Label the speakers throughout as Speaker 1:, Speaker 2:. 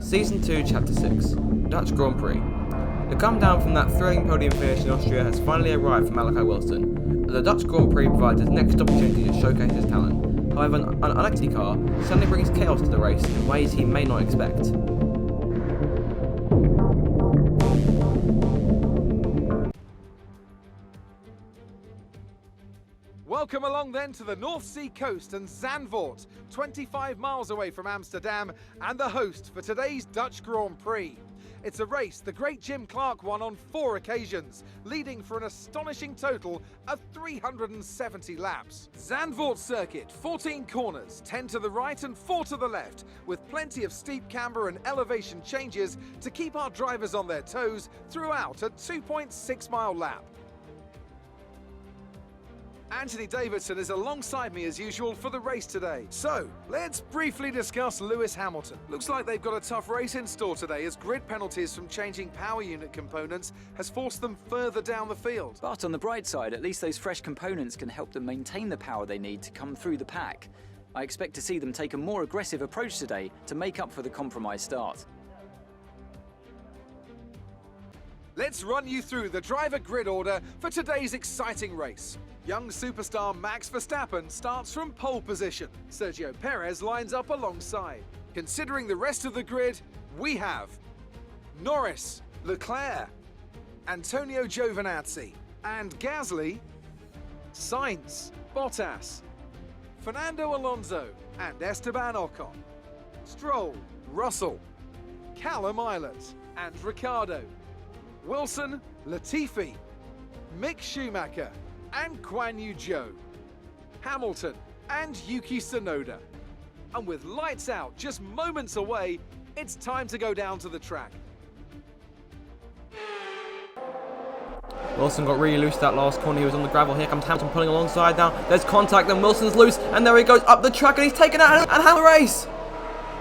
Speaker 1: Season 2, Chapter 6, Dutch Grand Prix. The come down from that thrilling podium finish in Austria has finally arrived for Malachi WILSON, as the Dutch Grand Prix provides his next opportunity to showcase his talent. However, an unexpected car suddenly brings chaos to the race in ways he may not expect.
Speaker 2: Welcome along then to the North Sea coast and ZANDVOORT, 25 miles away from Amsterdam, and the host for today's Dutch Grand Prix. It's a race the great Jim Clark won on 4 occasions, leading for an astonishing total of 370 laps. ZANDVOORT circuit, 14 corners, 10 to the right and 4 to the left, with plenty of steep camber and elevation changes to keep our drivers on their toes throughout a 2.6-mile lap. Anthony Davidson is alongside me as usual for the race today. So, let's briefly discuss Lewis Hamilton. Looks like they've got a tough race in store today as grid penalties from changing power unit components has forced them further down the field.
Speaker 3: But on the bright side, at least those fresh components can help them maintain the power they need to come through the pack. I expect to see them take a more aggressive approach today to make up for the compromised start.
Speaker 2: Let's run you through the driver grid order for today's exciting race. Young superstar Max Verstappen starts from pole position. Sergio Perez lines up alongside. Considering the rest of the grid, we have Norris, Leclerc, Antonio Giovinazzi, and Gasly, Sainz, Bottas, Fernando Alonso, and Esteban Ocon, Stroll, Russell, Callum Ilott, and Ricciardo, Wilson, Latifi, Mick Schumacher, and Guan Yu Zhou, Hamilton, and Yuki Tsunoda. And with lights out just moments away, it's time to go down to the track.
Speaker 1: Wilson got really loose that last corner. He was on the gravel. Here comes Hamilton pulling alongside now. There's contact, then Wilson's loose, and there he goes up the track, and he's taken out and had the race.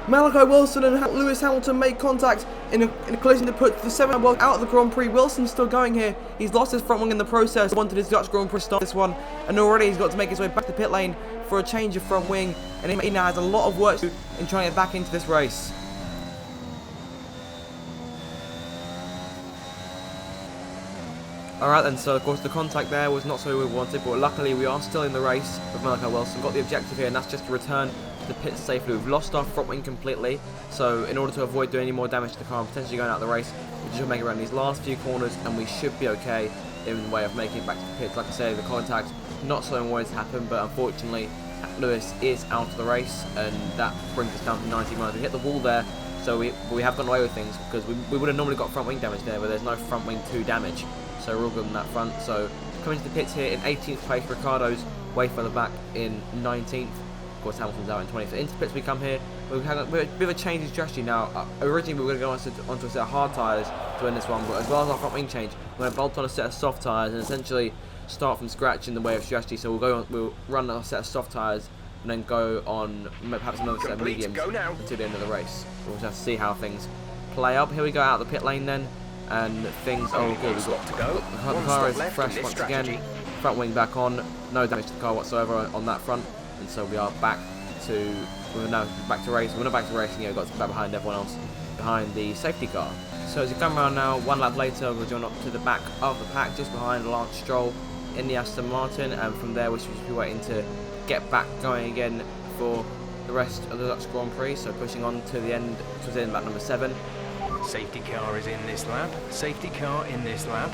Speaker 1: Malachi WILSON and Lewis Hamilton make contact in a collision that puts the 7th world out of the Grand Prix. Wilson's still going here. He's lost his front wing in the process. Wanted his Dutch Grand Prix start this one, and already he's got to make his way back to the pit lane for a change of front wing, and he now has a lot of work to do in trying to get back into this race. Alright then, so of course the contact there was not so we wanted, but luckily we are still in the race with Malachi WILSON. Got the objective here, and that's just to return to the pit safely. We've lost our front wing completely, so in order to avoid doing any more damage to the car and potentially going out of the race, we just make it around these last few corners, and we should be okay in the way of making it back to the pits. Like I say, the contact, not so always happen, but unfortunately Lewis is out of the race, and that brings us down to 90 miles. We hit the wall there, so we have gotten away with things, because we would have normally got front wing damage there, but there's no front wing 2 damage. So we're all good on that front. So coming to the pits here in 18th place, Ricciardo's way further back in 19th. Of course, Hamilton's out in 20th. So into the pits we come here. We've had a bit of a change in strategy now. Originally we were going to go onto a set of hard tyres to win this one, but as well as our front wing change, we're going to bolt on a set of soft tyres and essentially start from scratch in the way of strategy. So we'll run a set of soft tyres and then go on perhaps another set of mediums until the end of the race. We'll just have to see how things play up. Here we go out the pit lane then. And things are all good. We've got the car is fresh once again. Front wing back on, no damage to the car whatsoever on that front, and so we are back to back to racing. We're not back to racing yet. We've got to back behind everyone else, behind the safety car. So as you come around now, 1 lap later, we'll join up to the back of the pack, just behind Lance Stroll in the Aston Martin, and from there we should be waiting to get back going again for the rest of the Dutch Grand Prix. So pushing on to the end, towards the end, lap number 7.
Speaker 4: Safety car is in this lap, safety car in this lap.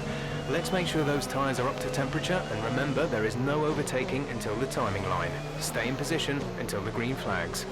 Speaker 4: Let's make sure those tyres are up to temperature, and remember there is no overtaking until the timing line. Stay in position until the green flags.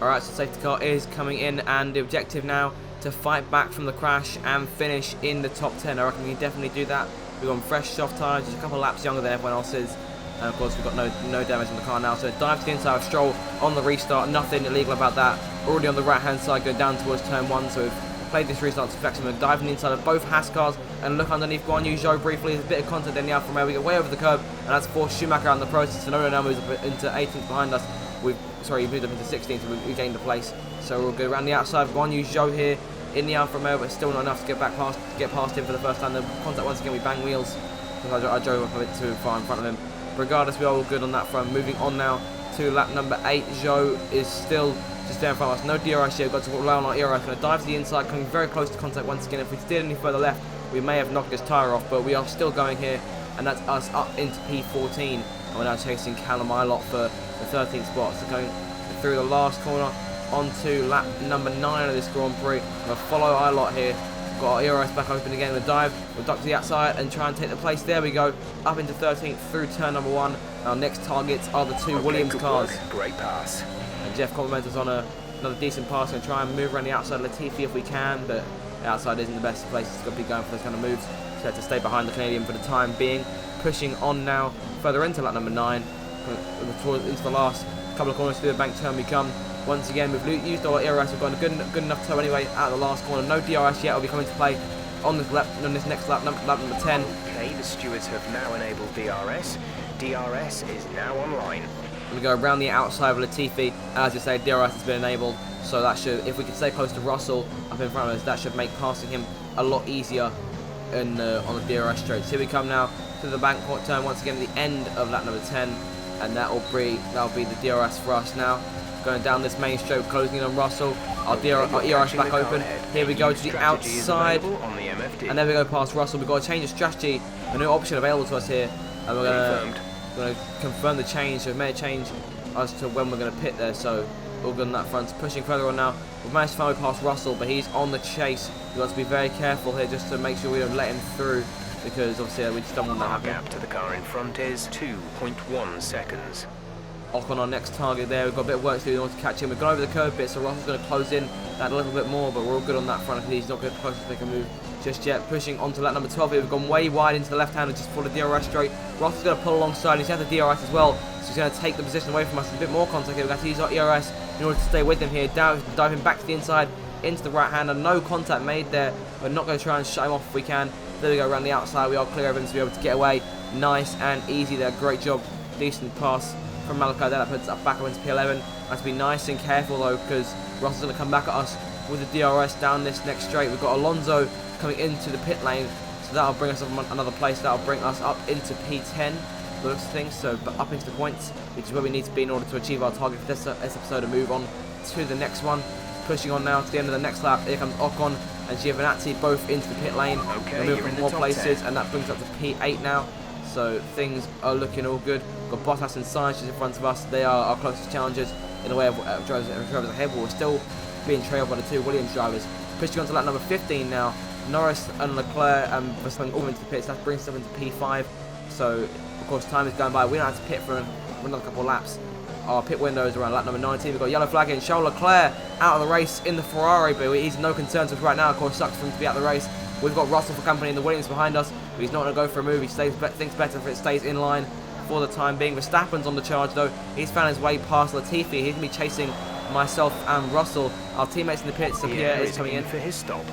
Speaker 1: Alright, so safety car is coming in, and the objective now to fight back from the crash and finish in the top 10. I reckon we can definitely do that. We've got fresh soft tyres, just a couple of laps younger than everyone else's. And of course we've got no damage on the car now, so dive to the inside of Stroll on the restart, nothing illegal about that. Already on the right hand side, going down towards turn 1, so we've played this restart to flex him, diving inside of both Haas cars and look underneath Guan Yu Zhou briefly. There's a bit of contact in the Alfa Romeo. We get way over the curb, and that's forced Schumacher out in the process. Fernando now moves up into 18th behind us. He moved up into 16th, so we gained a place. So we'll go around the outside of Guan Yu Zhou here in the Alfa Romeo, but still not enough to get past him for the first time. The contact once again, we bang wheels because I drove up a bit too far in front of him. Regardless, we are all good on that front. Moving on now to lap number 8. Zhou is still just there in front of us. No DRS here. We've got to rely on our ERS. Going to dive to the inside, coming very close to contact once again. If we steered any further left, we may have knocked his tyre off, but we are still going here, and that's us up into P14. And we're now chasing Callum Ilott for the 13th spot. So going through the last corner onto lap number 9 of this Grand Prix. We're going to follow Ilott here. Got our ERS back open again in the dive. We'll duck to the outside and try and take the place. There we go. Up into 13th through turn number 1. Our next targets are the two Williams cars.
Speaker 4: Great pass.
Speaker 1: And Jeff compliments us on another decent pass. Going to try and move around the outside of Latifi if we can, but the outside isn't the best place. It's got to be going for those kind of moves. So we have to stay behind the Canadian for the time being. Pushing on now further into lap number 9. Into the last couple of corners through the bank turn we come. Once again, we've used our ERS. We've got a good enough toe anyway out of the last corner. No DRS yet. Will be coming to play on this next lap, lap number 10.
Speaker 4: Okay, the stewards have now enabled DRS. DRS is now online.
Speaker 1: We go around the outside of Latifi. As I say, DRS has been enabled, so that should, if we can stay close to Russell up in front of us, that should make passing him a lot easier on the DRS straight. Here we come now to the bank court turn once again at the end of lap number 10, and that'll be the DRS for us now. Going down this main straight, closing in on Russell. Our ERS back open. Here we go to the outside, and there we go past Russell. We've got to change the strategy, a new option available to us here, and we're going to confirm the change. So we made a change as to when we're going to pit there. So all good on that front. Pushing further on now. We've managed to find past Russell, but he's on the chase. We've got to be very careful here just to make sure we don't let him through, because obviously we just don't want that to happen.
Speaker 4: Gap to the car in front is 2.1 seconds.
Speaker 1: Off on our next target there. We've got a bit of work to do in order to catch him. We've gone over the curve bit, so Russell's going to close in that a little bit more, but we're all good on that front. He's not going to close to make a move just yet. Pushing onto lap number 12 here. We've gone way wide into the left hand and just followed the DRS straight. Russell's going to pull alongside. He's had the DRS as well, so he's going to take the position away from us. A bit more contact here. We've got to use our ERS in order to stay with him here. Diving back to the inside into the right hand, and no contact made there. We're not going to try and shut him off if we can. There we go, around the outside. We are clear of him to be able to get away. Nice and easy there. Great job. Decent pass from Malachi there. That puts us back up into P11. Have to be nice and careful though, because Russell's going to come back at us with the DRS down this next straight. We've got Alonso coming into the pit lane, so that'll bring us up another place. That'll bring us up into P10. The looks of things, so but up into the points, which is where we need to be in order to achieve our target for this episode and move on to the next one. Pushing on now to the end of the next lap. Here comes Ocon and Giovinazzi both into the pit lane.
Speaker 4: Okay,
Speaker 1: we're moving from more places, and that brings us up to P8 now. So things are looking all good. We've got Bottas and Sainz in front of us. They are our closest challengers in the way of drivers ahead, but we're still being trailed by the two Williams drivers. Pushing on to lap number 15 now. Norris and Leclerc and Verstappen all into the pits. That brings us up into P5. So of course time is going by. We don't have to pit for another couple of laps. Our pit window is around lap number 19. We've got yellow flag in. Charles Leclerc out of the race in the Ferrari, but he's no concern to us right now. Of course, sucks for him to be out of the race. We've got Russell for company in the Williams behind us, but he's not going to go for a move. He thinks better if it stays in line for the time being. Verstappen's on the charge though. He's found his way past Latifi. He's going to be chasing myself and Russell. Our teammates in the pits. So Pierre is coming in
Speaker 4: for his stop.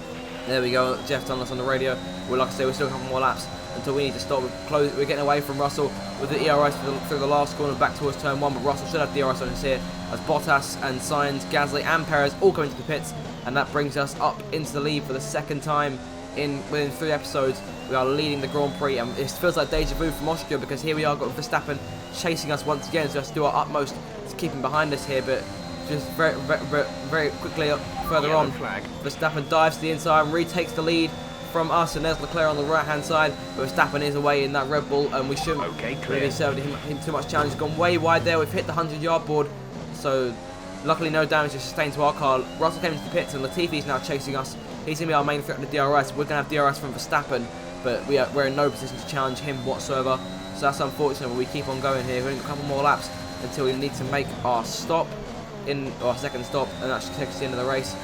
Speaker 1: There we go. Jeff telling us on the radio. Well, like I say, we're still a couple more laps until we need to stop. We're getting away from Russell with the ERS through the last corner back towards turn 1, but Russell should have DRS on us here as Bottas and Sainz, Gasly and Perez all come into the pits, and that brings us up into the lead for the second time within 3 episodes. We are leading the Grand Prix, and it feels like deja vu from Austria, because here we are, got Verstappen chasing us once again, so we have to do our utmost to keep him behind us here, but just very quickly further on, Verstappen dives to the inside and retakes the lead from us, and there's Leclerc on the right hand side, but Verstappen is away in that Red Bull, and we shouldn't really serve him too much challenge. He's gone way wide there. We've hit the 100-yard board, so luckily no damage is sustained to our car. Russell came into the pits, and Latifi's now chasing us. He's going to be our main threat in the DRS. We're going to have DRS from Verstappen, but we're in no position to challenge him whatsoever, so that's unfortunate, but we keep on going here. We've only got a couple more laps until we need to make our stop, our second stop, and that should take us to the end of the race.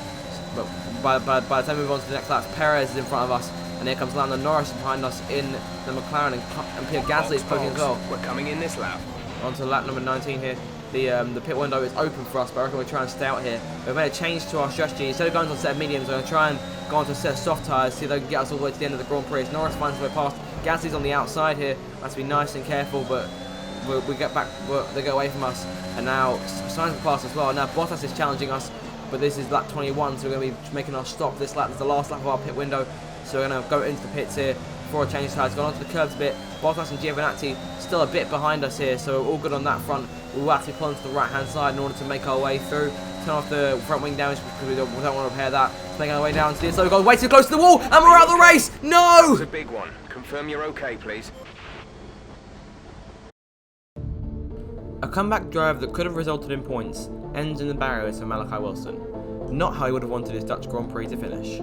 Speaker 1: But by the time we move on to the next lap, Perez is in front of us, and here comes Lando NORRIS behind us in the McLaren, and Pierre Gasly is pushing as well.
Speaker 4: We're coming in this lap.
Speaker 1: On to lap number 19 here. The pit window is open for us, but I reckon we'll try and stay out here. We've made a change to our strategy. Instead of going to a set of mediums, we're going to try and go on to a set of soft tyres, see if they can get us all the way to the end of the Grand Prix. As Norris finds his way past. Gasly's on the outside here. Has to be nice and careful, but we get back. They go away from us, and now Sainz will pass as well. Now Bottas is challenging us, but this is lap 21, so we're going to be making our stop. This lap is the last lap of our pit window, so we're going to go into the pits here. before I change tyres. Gone onto the curbs a bit. Bottas and Giovinazzi still a bit behind us here, so all good on that front. We'll actually pull onto the right-hand side in order to make our way through. Turn off the front wing damage because we don't want to repair that. Making our way down to the inside. We've got way too close to the wall, and we're out of the race. No!
Speaker 4: It's a big one. Confirm you're okay, please.
Speaker 1: A comeback drive that could have resulted in points ends in the barriers for Malachi Wilson. Not how he would have wanted his Dutch Grand Prix to finish.